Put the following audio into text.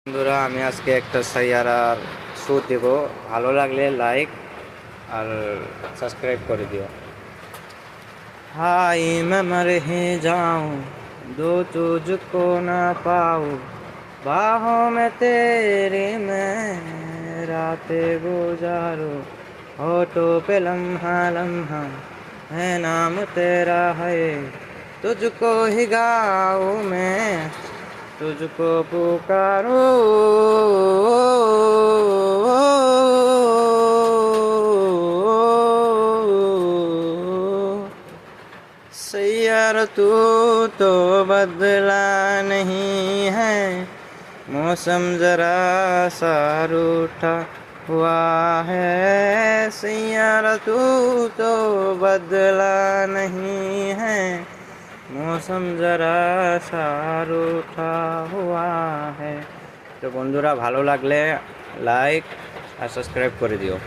বন্ধুরা, আমি আজকে একটা সাইয়ারার শো দেব। ভালো লাগলে লাইক আর সাবস্ক্রাইব করে দিও। हाय मैं मर ही जाऊं दो तुझको ना पाऊं, बाहों में तेरी मैं रातें गुजारूं, होठों पे लम्हा लम्हा है नाम तेरा है, तुझको ही गाऊं मैं, तुझको पुकारूं। सैयार तू तो बदला नहीं है, मौसम जरा सा रूठा हुआ है। सैयार तू तो बदला नहीं है, मौसम जरा सा रूठा हुआ है। তো বন্ধুরা, ভালো লাগলে লাইক আর সাবস্ক্রাইব করে দিও।